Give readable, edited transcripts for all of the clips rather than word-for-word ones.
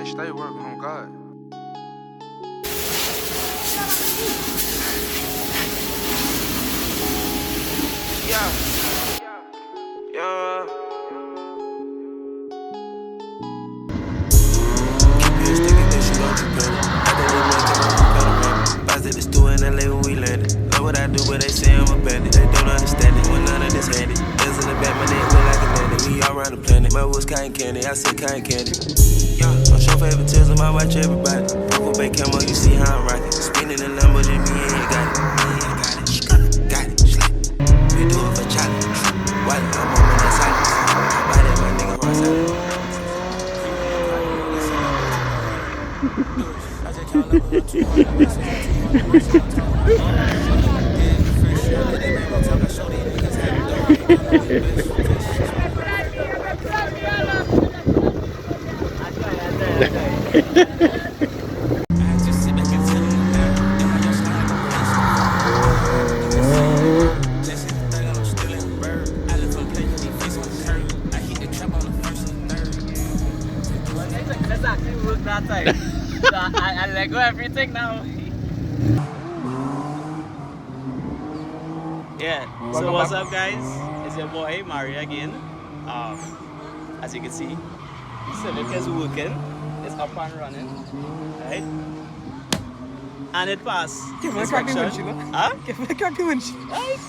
They stay working on God. Yeah. Yeah. Keep you a sticky bitch, you gon' be better. I think we make it on the panorama. Bounce at the stool in LA when we landed. Love what I do, but they say I'm a bandit. They don't understand it when none of this handy. Bills in the back, my neck look like a landing. We all around the planet. My wood's cotton candy, I say cotton candy. Yeah, don't show favoritism, I watch everybody. Purple Bay camo, you see how I'm rocking. Spinning the Lambo, just me and you got it. Got it, slap. We do it for Charlie. While I'm on that silence. Buy that, my nigga, Ross Allen. I just can't let me too Let's actually work that time. So I let go everything now. Yeah. So what's up, guys? It's your boy Mario again. As you can see, civic is working. It's up and running, right? And it passed. Huh? Right?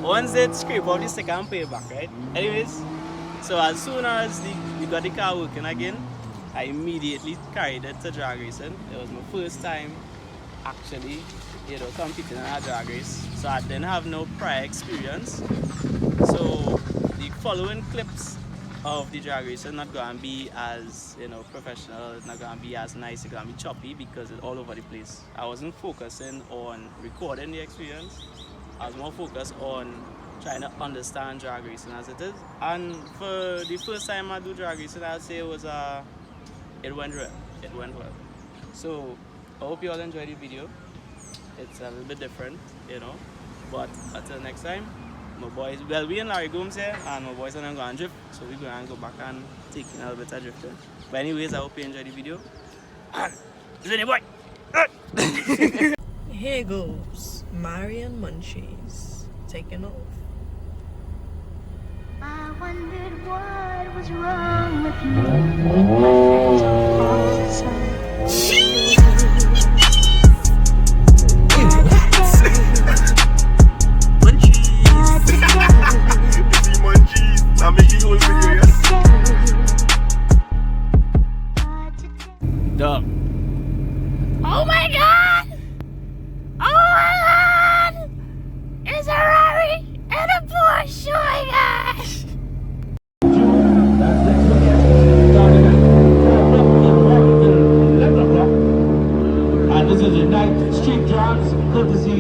Once it scrape off the stick and pay back, right? Anyways, so as soon as we got the car working again, I immediately carried it to drag racing. It was my first time actually, competing in a drag race. So I didn't have no prior experience. So the following clips of the drag race are not going to be as professional. It's not going to be as nice. It's going to be choppy because it's all over the place. I wasn't focusing on recording the experience. I was more focused on trying to understand drag racing as it is. And for the first time I do drag racing, I'd say it went well. It went well. So I hope you all enjoyed the video. It's a little bit different, But until next time, my boys, we in Larry Gomes here, and my boys and I'm going to drift. So we're going to go back and take a little bit of drifting. But anyways, I hope you enjoyed the video. And it's any boy. Here goes Marion Munchies taking off. I wondered what was wrong with me. Munchies. I'm making whole video, Dub. Oh my god! Oh my god! It's a Rari and a Porsche, oh my gosh! And this is the night street jams, courtesy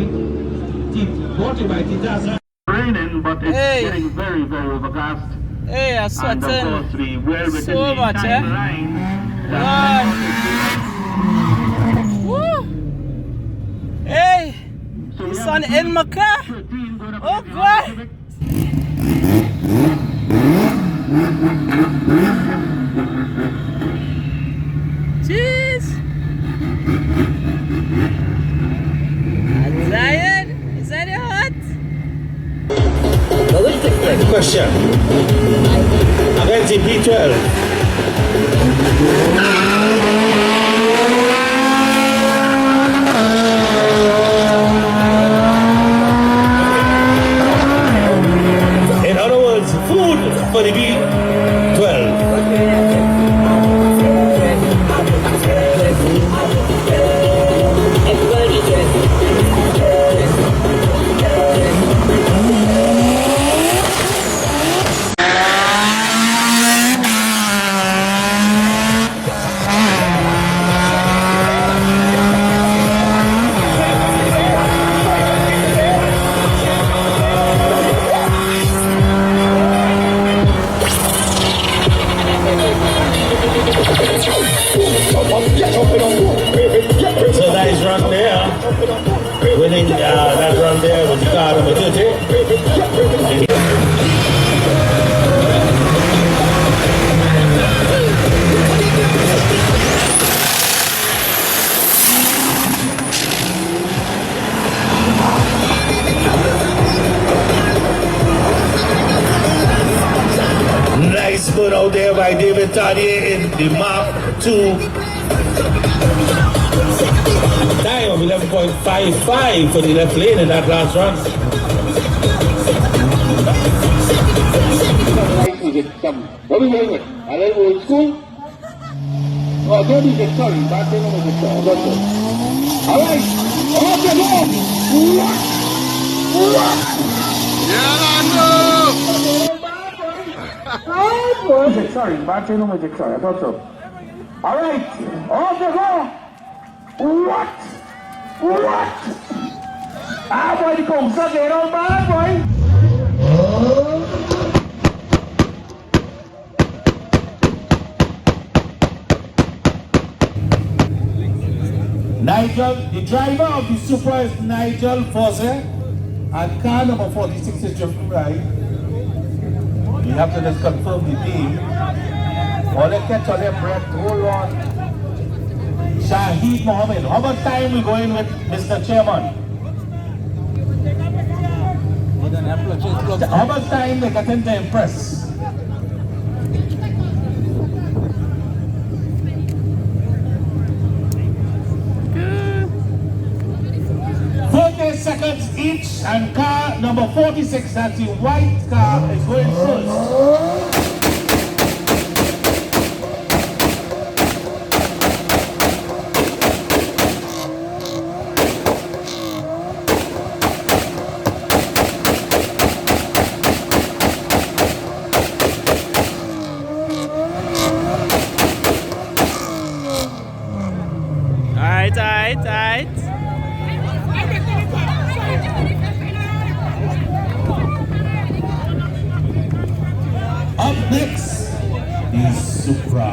brought by Titasa. Raining, but it's getting very, very overcast. Hey, I'm sweating. And of course, we well within So the much, timeline. Woo! Hey! So The sun in my car! Oh God! Jeez! I'm tired! Is that hot? Next question. Against P12. In other words, food for the B12. So that is run there. Winning that run there was car number 30. out there by David Tardier in the Mark II. Time of 11.55 for the left lane in that last run. What are you doing? A little old school? Oh, don't be sorry. Back then, I'm sorry. All right. Off the ball. Sorry, battery no magic. Sorry, I thought so. All right, off the ball. What? Ah, boy, the comes again on bad, boy. Nigel, the driver of the Supra is Nigel Fosse, and car number 46 is Jeffrey Wright. You have to just confirm the name. All they catch on their breath, hold on. Shahid Mohammed. How much time we going with Mr. Chairman? How much time they get into impress? 40 seconds each, and car number 46, that's the white car, is going first. Alright. Up next is Supra.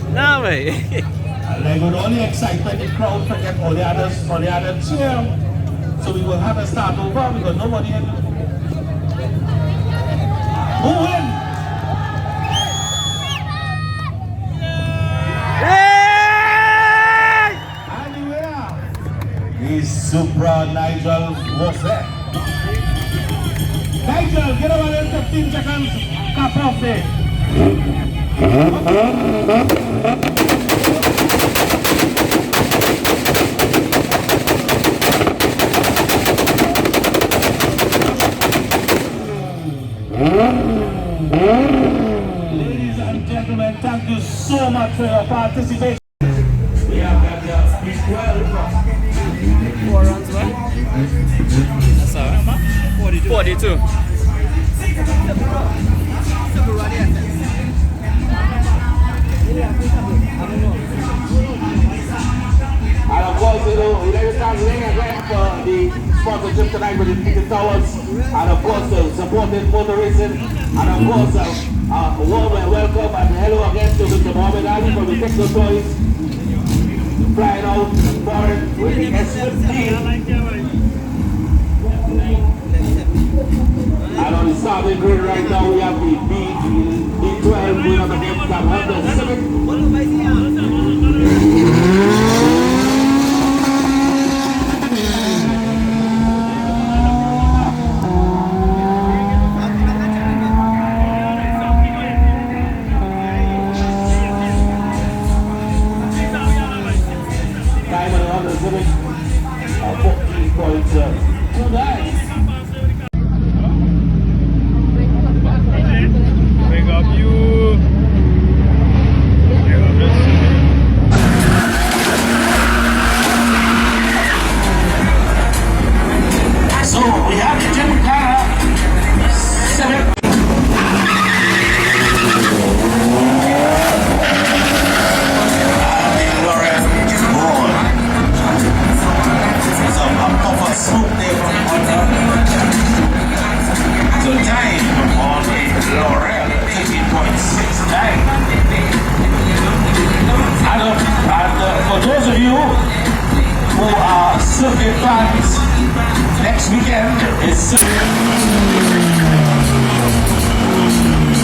No way. And then with all the excitement, the crowd forget all the other cheer. So we will have to start over because nobody in. Who win? And the winner is Supra Nigel Fosse. Nigel, get over there 15 seconds. Cap off there. Ladies and gentlemen, thank you so much for your participation. We have got the 12. 4 runs, what? That's all. 42. And of course, we let us start laying again for the sponsorship tonight with the Ticket Towers. And of course, supporting motor racing. And of course, a warm welcome and hello again to Mr. Mohammed Ali from the Techno Toys. Flying out foreign with the S15. And on the starting grid right now, we have the B12 going up against that Honda Civic. Time on the Honda Civic, 14.29. Big up you. Big up yourself. plans next weekend is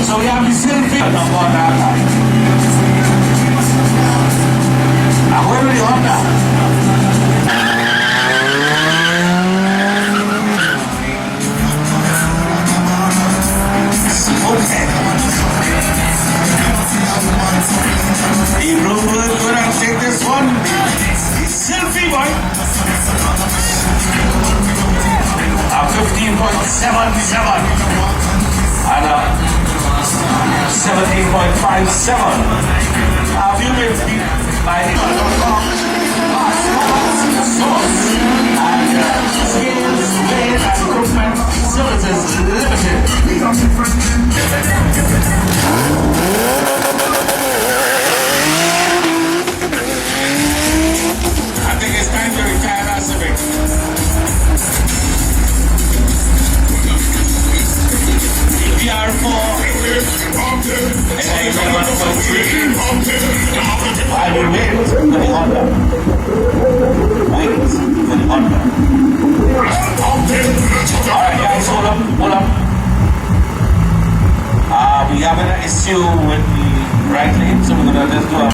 so we have the selfie on that time. Now where are the Honda? Okay. The blue will go and take this one. Selfie boy. 15.77 and 17.57. Have you been beat by the source and skills, weight and equipment services limited. I think it's time to retire our civic. PR4 and I 11.3. I will wait for the Honda. Wait for the Honda. Alright guys, hold up. We have an issue with the right lane, so we're gonna just do a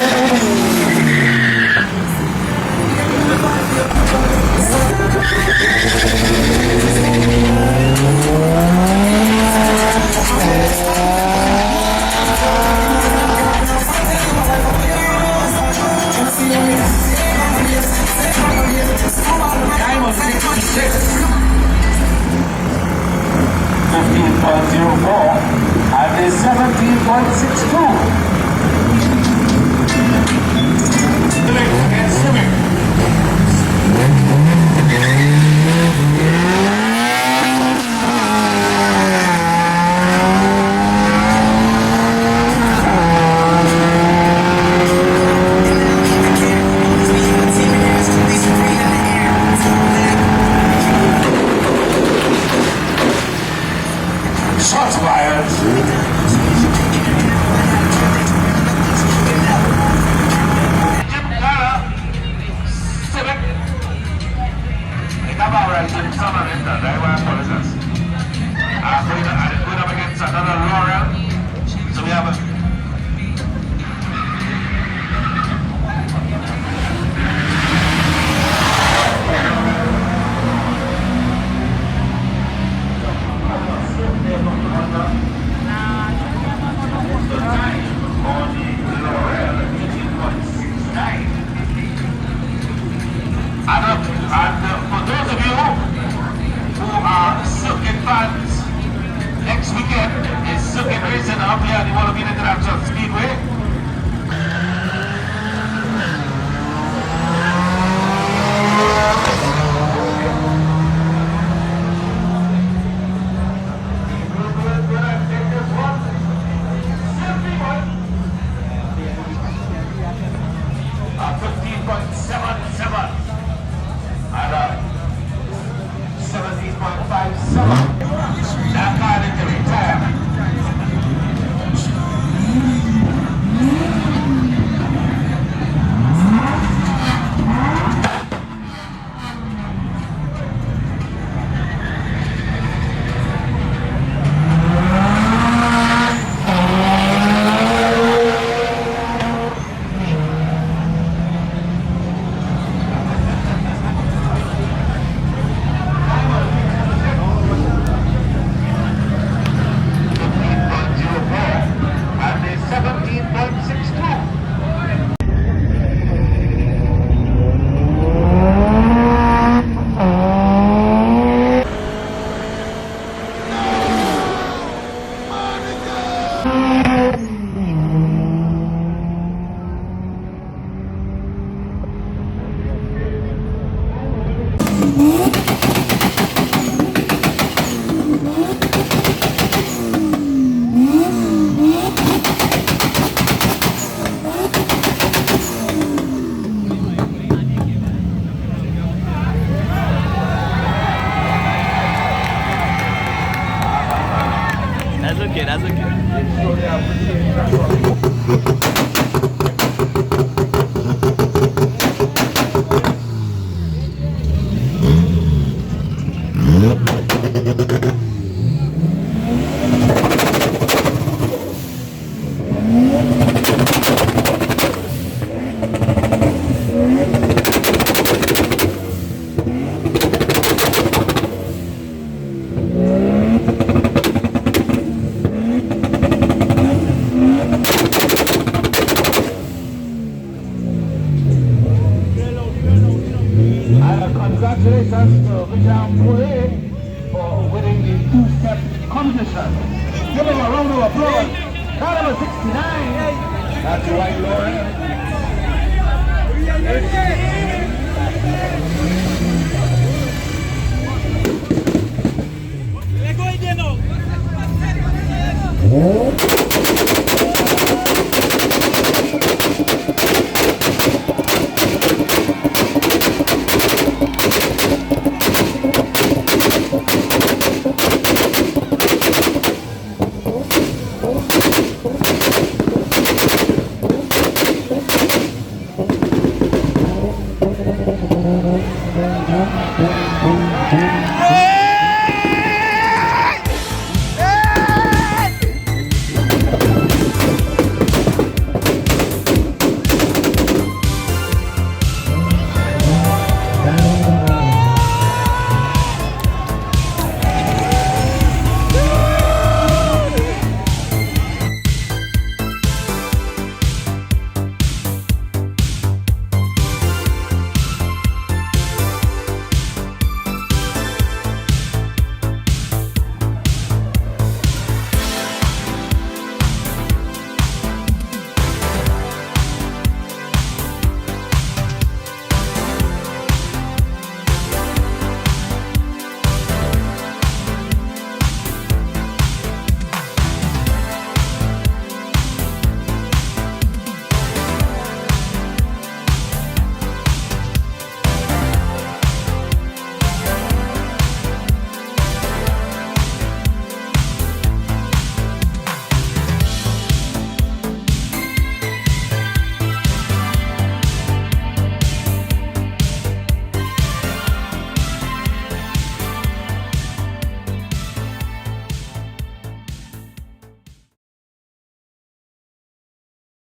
time of 66. 15.04 and is 17.62. Civic against Civic. Shots fired. congratulations to Vijan Pure for winning the two-step competition. Give him a round of applause. Car number 69. That's the white Lauren.